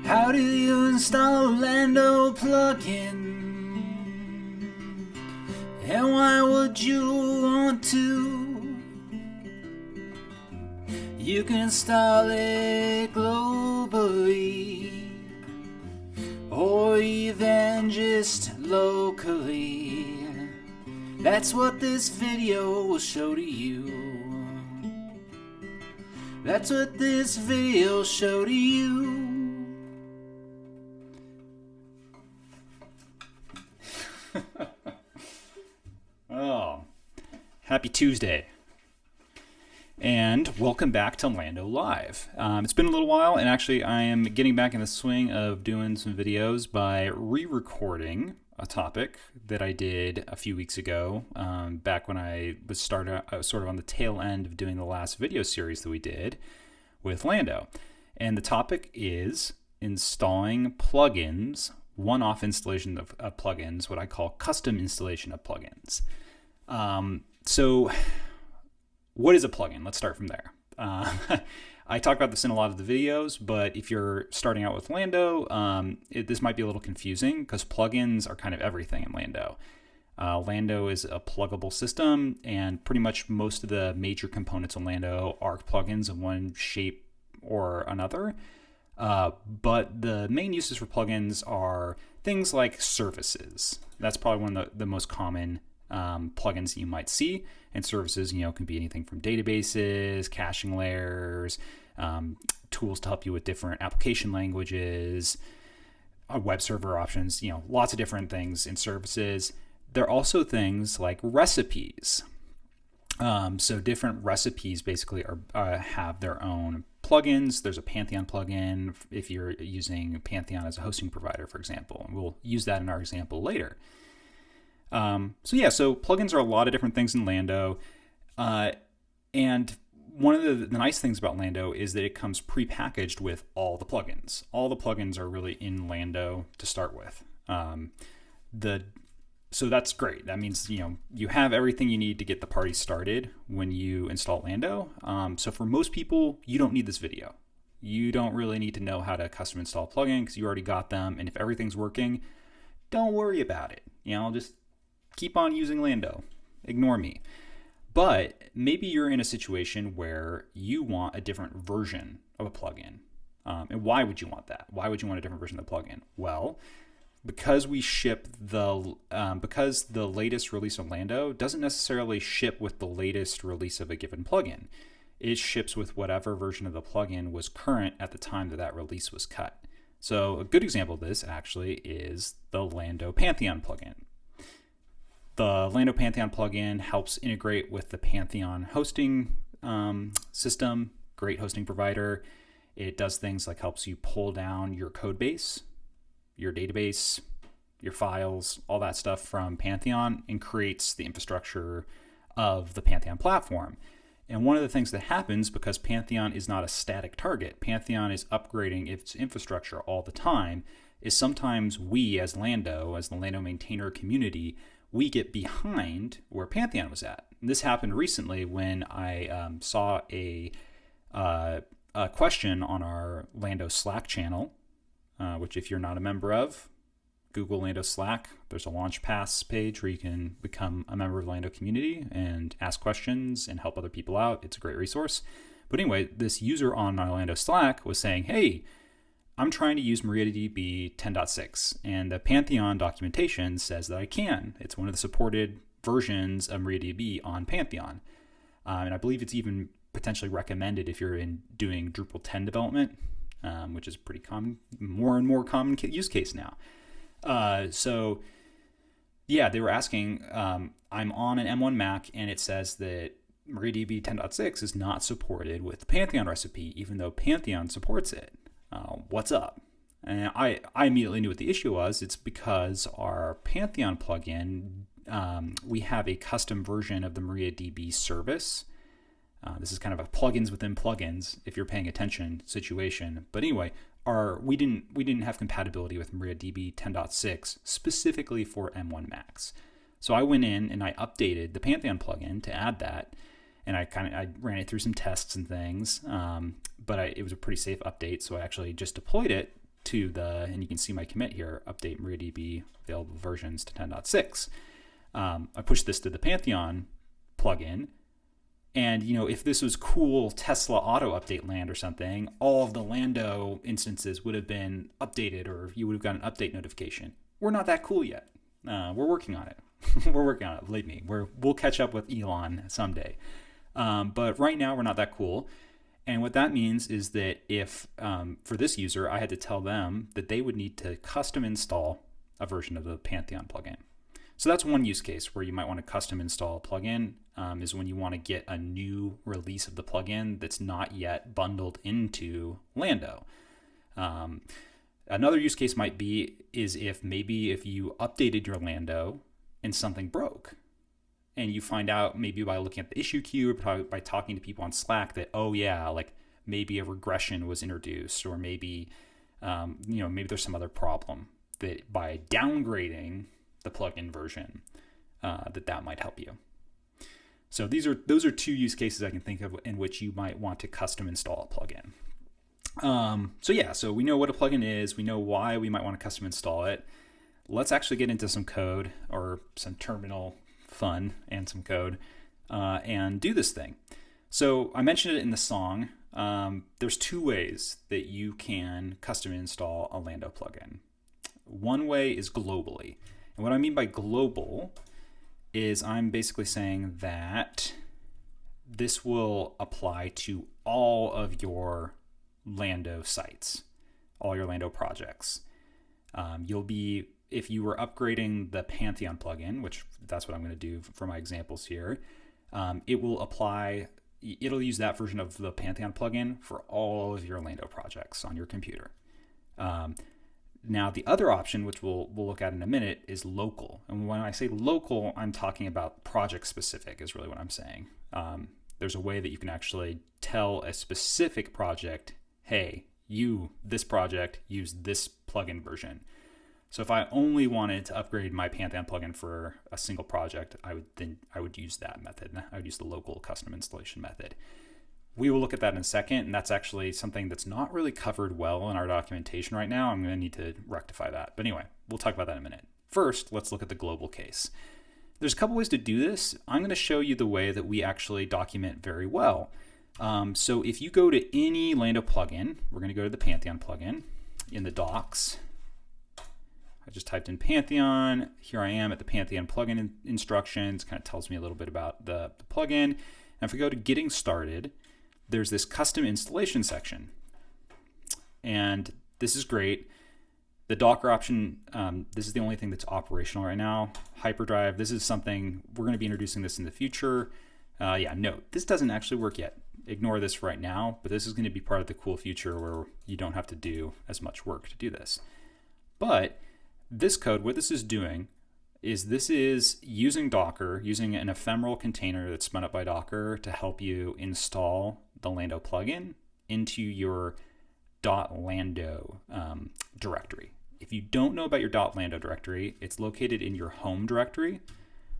How do you install a Lando plugin? And why would you want to? You can install it globally, or even just locally. That's what this video will show to you. That's what this video will show to you. Oh, happy Tuesday. And welcome back to Lando Live. It's been a little while, and actually I am getting back in the swing of doing some videos by re-recording a topic that I did a few weeks ago, back when I was sort of on the tail end of doing the last video series that we did with Lando. And the topic is installing plugins, one-off installation of plugins, what I call custom installation of plugins. So what is a plugin? Let's start from there. I talk about this in a lot of the videos, but if you're starting out with Lando, this might be a little confusing because plugins are kind of everything in Lando. Lando is a pluggable system, and pretty much most of the major components in Lando are plugins of one shape or another. But the main uses for plugins are things like services. That's probably one of the most common plugins that you might see. And services, can be anything from databases, caching layers, tools to help you with different application languages, web server options, lots of different things in services. There are also things like recipes. So different recipes basically have their own plugins. There's a Pantheon plugin if you're using Pantheon as a hosting provider, for example. And we'll use that in our example later. So plugins are a lot of different things in Lando. And one of the nice things about Lando is that it comes pre-packaged with all the plugins. All the plugins are really in Lando to start with. So that's great. That means, you have everything you need to get the party started when you install Lando. So for most people, you don't need this video. You don't really need to know how to custom install a plugin because you already got them. And if everything's working, don't worry about it. Just keep on using Lando. Ignore me. But maybe you're in a situation where you want a different version of a plugin. And why would you want that? Why would you want a different version of the plugin? Well, because because the latest release of Lando doesn't necessarily ship with the latest release of a given plugin. It ships with whatever version of the plugin was current at the time that release was cut. So a good example of this actually is the Lando Pantheon plugin. The Lando Pantheon plugin helps integrate with the Pantheon hosting system, great hosting provider. It does things like helps you pull down your code base, your database, your files, all that stuff from Pantheon, and creates the infrastructure of the Pantheon platform. And one of the things that happens, because Pantheon is not a static target, Pantheon is upgrading its infrastructure all the time, is sometimes we as Lando, as the Lando maintainer community, we get behind where Pantheon was at. And this happened recently when I saw a question on our Lando Slack channel, which if you're not a member of, Google Lando Slack. There's a launch pass page where you can become a member of the Lando community and ask questions and help other people out. It's a great resource. But anyway, this user on our Lando Slack was saying, hey, I'm trying to use MariaDB 10.6, and the Pantheon documentation says that I can. It's one of the supported versions of MariaDB on Pantheon. And I believe it's even potentially recommended if you're doing Drupal 10 development, which is pretty common, more and more common use case now. They were asking, I'm on an M1 Mac, and it says that MariaDB 10.6 is not supported with the Pantheon recipe, even though Pantheon supports it. What's up? And I immediately knew what the issue was. It's because our Pantheon plugin, we have a custom version of the MariaDB service. This is kind of a plugins within plugins, if you're paying attention situation. But anyway, we didn't have compatibility with MariaDB 10.6 specifically for M1 Macs. So I went in and I updated the Pantheon plugin to add that, and I ran it through some tests and things. But it was a pretty safe update, so I actually just deployed it and you can see my commit here, update MariaDB available versions to 10.6. I pushed this to the Pantheon plugin. And, if this was cool Tesla auto update land or something, all of the Lando instances would have been updated, or you would have got an update notification. We're not that cool yet. We're working on it. We're working on it. Believe me, we'll catch up with Elon someday. But right now, we're not that cool. And what that means is that if, for this user, I had to tell them that they would need to custom install a version of the Pantheon plugin. So that's one use case where you might want to custom install a plugin, is when you want to get a new release of the plugin that's not yet bundled into Lando. Another use case might be is if you updated your Lando and something broke, and you find out maybe by looking at the issue queue or by talking to people on Slack that, oh yeah, like maybe a regression was introduced, or maybe maybe there's some other problem that by downgrading the plugin version, that might help you. So those are two use cases I can think of in which you might want to custom install a plugin. So we know what a plugin is. We know why we might want to custom install it. Let's actually get into some code, or some terminal fun and some code, and do this thing. So I mentioned it in the song. There's two ways that you can custom install a Lando plugin. One way is globally. And what I mean by global is I'm basically saying that this will apply to all of your Lando sites, all your Lando projects. If you were upgrading the Pantheon plugin, which that's what I'm going to do for my examples here, it'll use that version of the Pantheon plugin for all of your Lando projects on your computer. Now, the other option, which we'll look at in a minute, is local. And when I say local, I'm talking about project specific is really what I'm saying. There's a way that you can actually tell a specific project, hey, this project, use this plugin version. So if I only wanted to upgrade my Pantheon plugin for a single project, I would use that method. I would use the local custom installation method. We will look at that in a second, and that's actually something that's not really covered well in our documentation right now. I'm going to need to rectify that. But anyway, we'll talk about that in a minute. First, let's look at the global case. There's a couple ways to do this. I'm going to show you the way that we actually document very well. So if you go to any Lando plugin, we're going to go to the Pantheon plugin in the docs. I just typed in Pantheon. Here I am at the Pantheon plugin instructions. Kind of tells me a little bit about the plugin. And if we go to getting started, there's this custom installation section. And this is great. The Docker option, this is the only thing that's operational right now. Hyperdrive, this is something, we're going to be introducing this in the future. Note, this doesn't actually work yet. Ignore this right now, but this is going to be part of the cool future where you don't have to do as much work to do this. But this code, what this is doing is this is using Docker, using an ephemeral container that's spun up by Docker to help you install the Lando plugin into your .lando directory. If you don't know about your .lando directory, it's located in your home directory.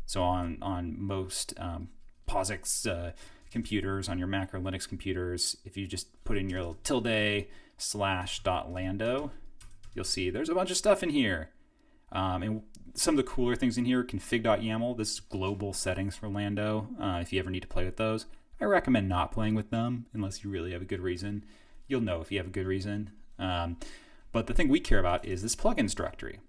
So on most POSIX computers, on your Mac or Linux computers, if you just put in your little ~/.lando, you'll see there's a bunch of stuff in here. And some of the cooler things in here, config.yaml, this is global settings for Lando. If you ever need to play with those, I recommend not playing with them unless you really have a good reason. You'll know if you have a good reason. But the thing we care about is this plugins directory.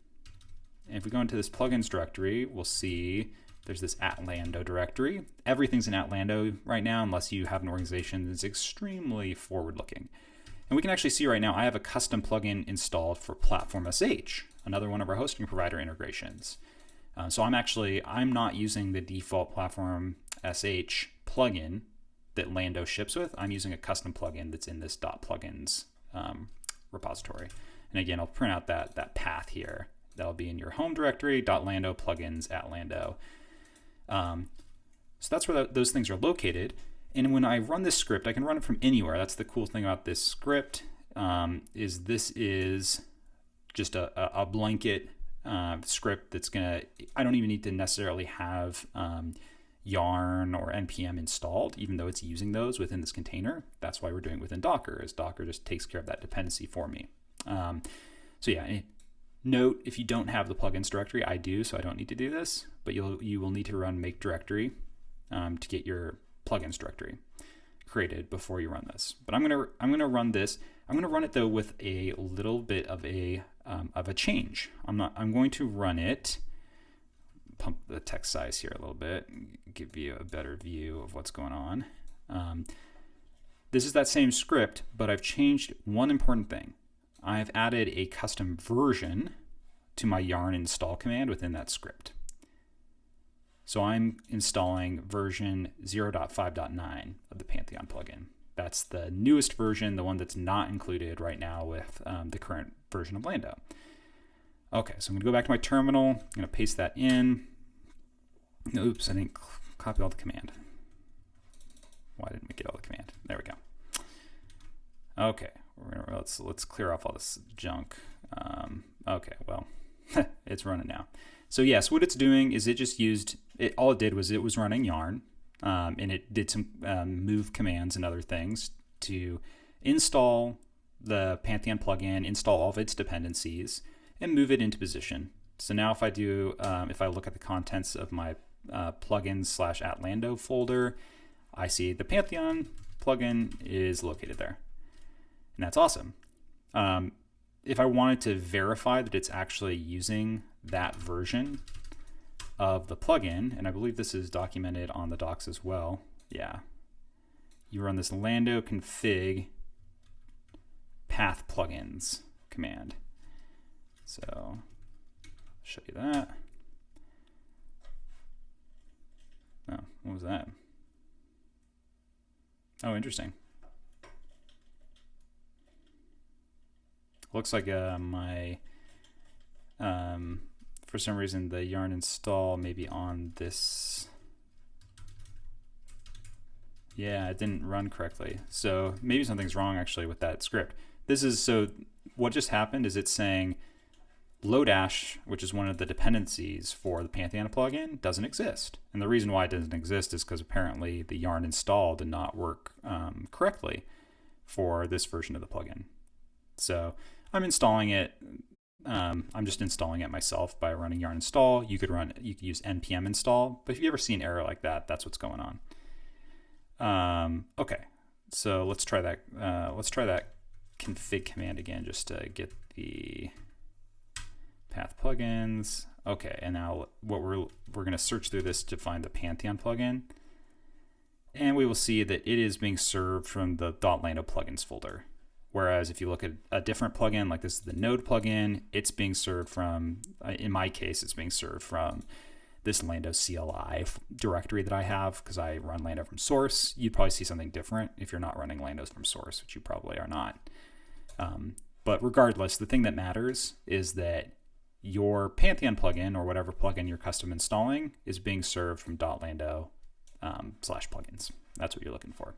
And if we go into this plugins directory, we'll see there's this @lando directory. Everything's in @lando right now, unless you have an organization that's extremely forward-looking. And we can actually see right now, I have a custom plugin installed for Platform SH, another one of our hosting provider integrations. So I'm not using the default Platform SH plugin that Lando ships with. I'm using a custom plugin that's in this .plugins repository. And again, I'll print out that path here. That'll be in your home directory, .lando plugins @lando. So that's where those things are located. And when I run this script, I can run it from anywhere. That's the cool thing about this script, is this is just a blanket script that's I don't even need to necessarily have yarn or npm installed, even though it's using those within this container. That's why we're doing it within Docker, is Docker just takes care of that dependency for me. So yeah, note if you don't have the plugins directory, I do, so I don't need to do this, but you will need to run make directory to get your plugins directory created before you run this. But I'm gonna run this. I'm gonna run it though with a little bit of a change. I'm going to run it. Pump the text size here a little bit, give you a better view of what's going on. This is that same script, but I've changed one important thing. I've added a custom version to my yarn install command within that script. So I'm installing version 0.5.9 of the Pantheon plugin. That's the newest version, the one that's not included right now with the current version of Lando. Okay, so I'm going to go back to my terminal. I'm going to paste that in. Oops, I didn't copy all the command. Why didn't we get all the command? There we go. Okay, let's clear off all this junk. Okay, well, it's running now. So yes, what it's doing is all it did was it was running yarn, and it did some move commands and other things to install the Pantheon plugin, install all of its dependencies, and move it into position. So now if I look at the contents of my plugins/@Lando folder, I see the Pantheon plugin is located there. And that's awesome. If I wanted to verify that it's actually using that version of the plugin, and I believe this is documented on the docs as well. Yeah. You run this Lando config path plugins command. So I'll show you that. Oh, what was that? Oh, interesting. Looks like for some reason the yarn install may be on this. Yeah, it didn't run correctly. So maybe something's wrong actually with that script. So what just happened is it's saying Lodash, which is one of the dependencies for the Pantheon plugin, doesn't exist. And the reason why it doesn't exist is because apparently the yarn install did not work correctly for this version of the plugin. So I'm installing it. I'm just installing it myself by running yarn install. You could use npm install, but if you ever see an error like that, that's what's going on. Okay, so let's try that. Let's try that config command again, just to get the path plugins. Okay, and now what we're going to search through this to find the Pantheon plugin, and we will see that it is being served from the .lando plugins folder. Whereas if you look at a different plugin, like this is the Node plugin, it's being served from, in my case, it's being served from this Lando CLI directory that I have, because I run Lando from source. You'd probably see something different if you're not running Landos from source, which you probably are not. But regardless, the thing that matters is that your Pantheon plugin, or whatever plugin you're custom installing, is being served from .lando /plugins. That's what you're looking for.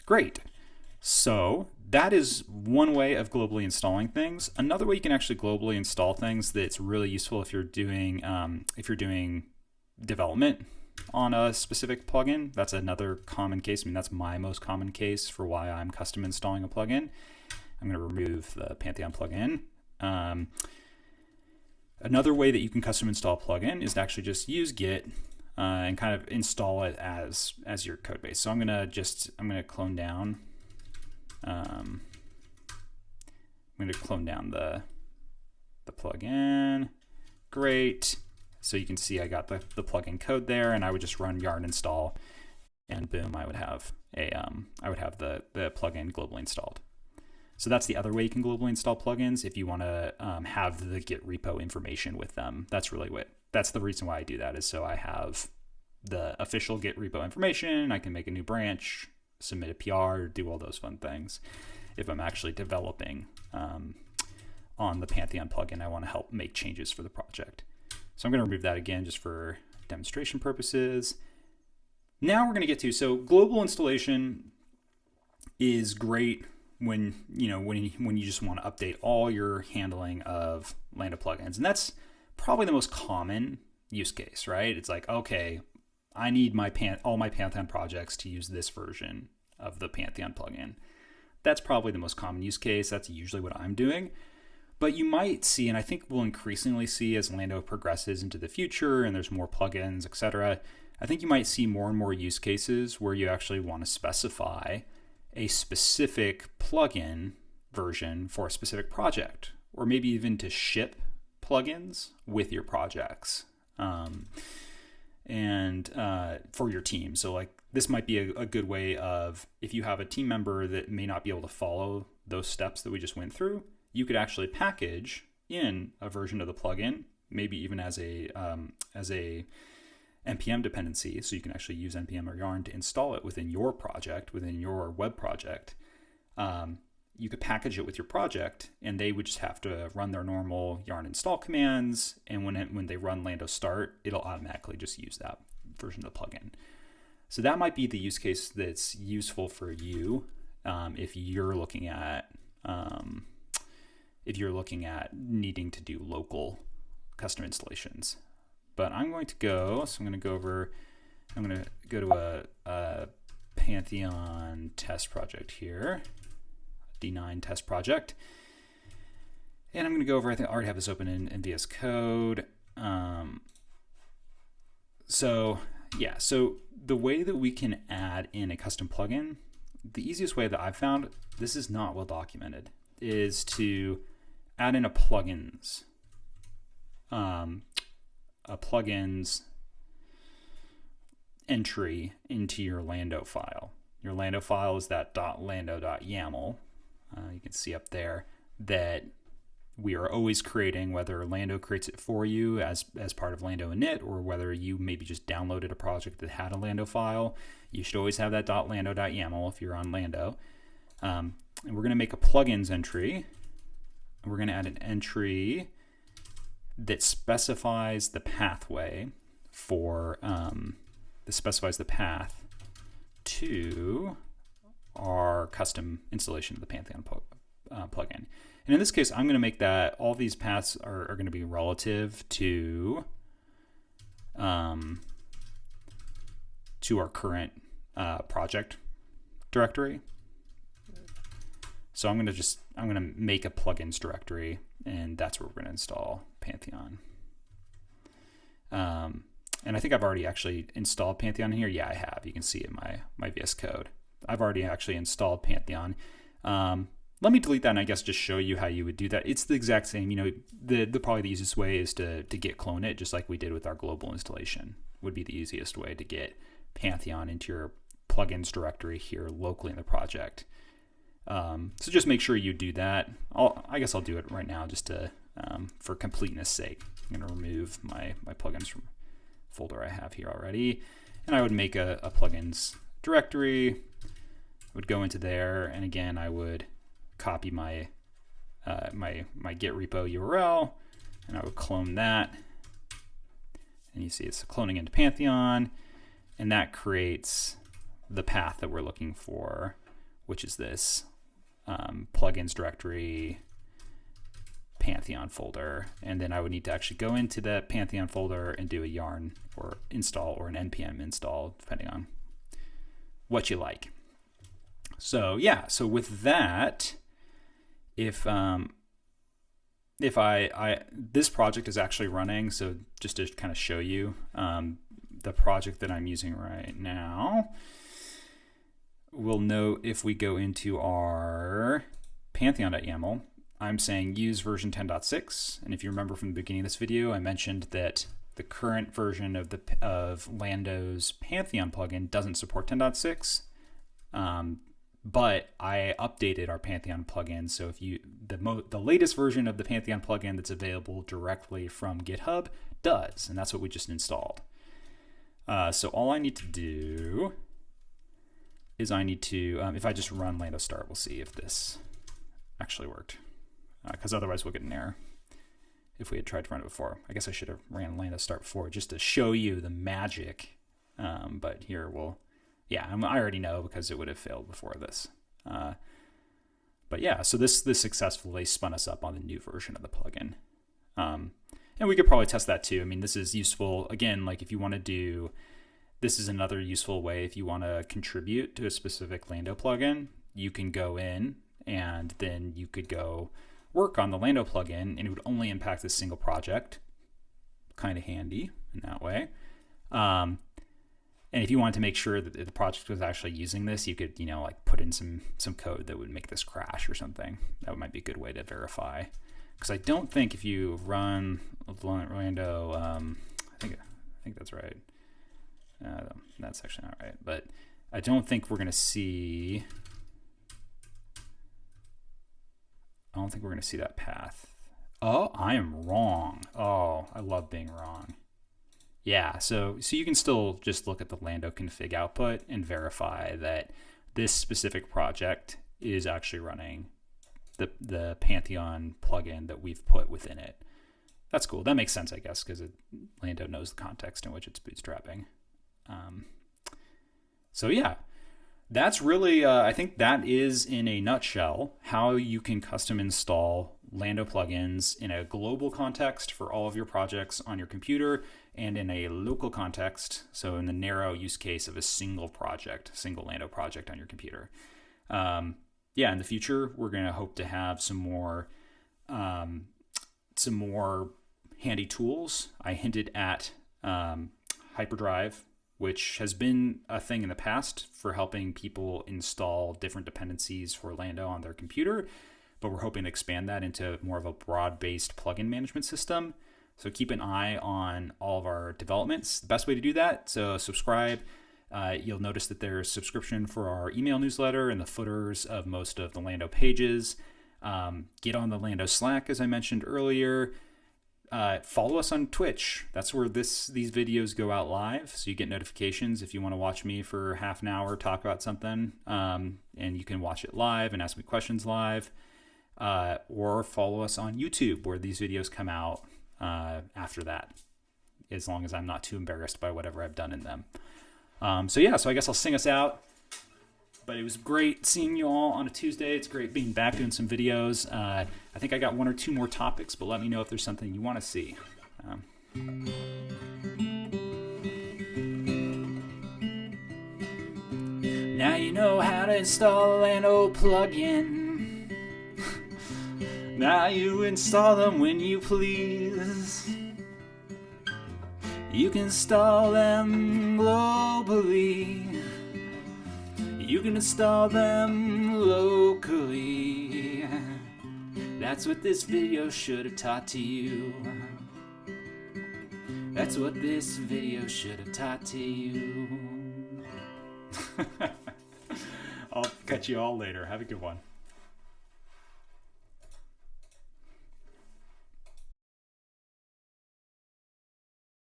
Great. So that is one way of globally installing things. Another way you can actually globally install things that's really useful if you're doing development on a specific plugin. That's another common case. I mean, that's my most common case for why I'm custom installing a plugin. I'm going to remove the Pantheon plugin. Another way that you can custom install a plugin is to actually just use Git and kind of install it as your code base. So I'm going to clone down. I'm going to clone down the plugin. Great. So you can see I got the plugin code there, and I would just run yarn install, and boom, I would have the plugin globally installed. So that's the other way you can globally install plugins if you want to have the Git repo information with them. That's the reason why I do that, is so I have the official Git repo information. I can make a new branch, submit a PR, do all those fun things. If I'm actually developing on the Pantheon plugin, I want to help make changes for the project. So I'm going to remove that again just for demonstration purposes. Now we're going to get to, so global installation is great when you just want to update all your handling of Lando plugins. And that's probably the most common use case, right? It's like, okay, I need all my Pantheon projects to use this version of the Pantheon plugin. That's probably the most common use case. That's usually what I'm doing. But you might see, and I think we'll increasingly see as Lando progresses into the future and there's more plugins, etc., I think you might see more and more use cases where you actually want to specify a specific plugin version for a specific project, or maybe even to ship plugins with your projects and for your team. So like this might be a good way of, if you have a team member that may not be able to follow those steps that we just went through, you could actually package in a version of the plugin, maybe even as a npm dependency, so you can actually use npm or yarn to install it within your project, within your web project. You could package it with your project, and they would just have to run their normal yarn install commands, and when they run Lando start, it'll automatically just use that version of the plugin. So that might be the use case that's useful for you if you're looking at needing to do local custom installations. But I'm going to go to a Pantheon test project here, D9 test project. And I'm going to go over, I think I already have this open in VS Code. So the way that we can add in a custom plugin, the easiest way that I've found, this is not well documented, is to add in a plugins entry into your Lando file. Your Lando file is that .lando.yaml. You can see up there that we are always creating, whether Lando creates it for you as part of Lando init, or whether you maybe just downloaded a project that had a Lando file. You should always have that .lando.yaml if you're on Lando. And we're going to make a plugins entry. We're going to add an entry that specifies the pathway for the path to our custom installation of the Pantheon plugin. And in this case, I'm going to make that all these paths are going to be relative to our current project directory. So I'm going to make a plugins directory, and that's where we're going to install Pantheon. And I think I've already actually installed Pantheon here. Yeah, I have. You can see it in my VS Code. I've already actually installed Pantheon. Let me delete that and I guess just show you how you would do that. It's the exact same. The probably the easiest way is to git clone it, just like we did with our global installation. Would be the easiest way to get Pantheon into your plugins directory here locally in the project. So just make sure you do that. I guess I'll do it right now just to for completeness sake. I'm going to remove my plugins from folder I have here already, and I would make a plugins directory. I would go into there, and again I would copy my Git repo URL, and I would clone that. And you see it's cloning into Pantheon, and that creates the path that we're looking for, which is this plugins directory Pantheon folder. And then I would need to actually go into that Pantheon folder and do a yarn or install or an npm install, depending on what you like. So yeah, so with that, if this project is actually running, so just to kind of show you the project that I'm using right now, we'll note if we go into our pantheon.yaml, I'm saying use version 10.6, and if you remember from the beginning of this video, I mentioned that the current version of Lando's Pantheon plugin doesn't support 10.6. But I updated our Pantheon plugin, so if you the latest version of the Pantheon plugin that's available directly from GitHub does, and that's what we just installed. So all I need to do is I need to, if I just run Lando start, we'll see if this actually worked, because otherwise we'll get an error if we had tried to run it before. I guess I should have ran Lando start before just to show you the magic, but here we'll. Yeah, I already know because it would have failed before this. But yeah, so this successfully spun us up on the new version of the plugin. And we could probably test that too. I mean, this is useful. Again, like if you want to do, this is another useful way if you want to contribute to a specific Lando plugin. you can go in and then you could go work on the Lando plugin, and it would only impact this single project. Kind of handy in that way. And if you wanted to make sure that the project was actually using this, you could, like put in some code that would make this crash or something. That might be a good way to verify. Because I don't think if you run Lando, I think that's right. That's actually not right. But I don't think we're going to see. I don't think we're going to see that path. Oh, I am wrong. Oh, I love being wrong. Yeah, so you can still just look at the Lando config output and verify that this specific project is actually running the Pantheon plugin that we've put within it. That's cool. That makes sense, I guess, because Lando knows the context in which it's bootstrapping. So yeah, that's really, I think that is in a nutshell how you can custom install Lando plugins in a global context for all of your projects on your computer, and in a local context, so in the narrow use case of a single Lando project on your computer. Yeah, in the future, we're going to hope to have some more handy tools. I hinted at Hyperdrive, which has been a thing in the past for helping people install different dependencies for Lando on their computer, but we're hoping to expand that into more of a broad-based plugin management system. So keep an eye on all of our developments. The best way to do that, so subscribe. You'll notice that there's subscription for our email newsletter in the footers of most of the Lando pages. Get on the Lando Slack, as I mentioned earlier. Follow us on Twitch. That's where these videos go out live, so you get notifications if you want to watch me for half an hour talk about something, and you can watch it live and ask me questions live. Or follow us on YouTube, where these videos come out after that, as long as I'm not too embarrassed by whatever I've done in them. So I guess I'll sing us out. But it was great seeing you all on a Tuesday. It's great being back doing some videos. I think I got one or two more topics, but let me know if there's something you want to see. Now you know how to install a Lando plugin. Now you install them when you please. You can install them globally. You can install them locally. That's what this video should have taught to you. That's what this video should have taught to you. I'll catch you all later. Have a good one.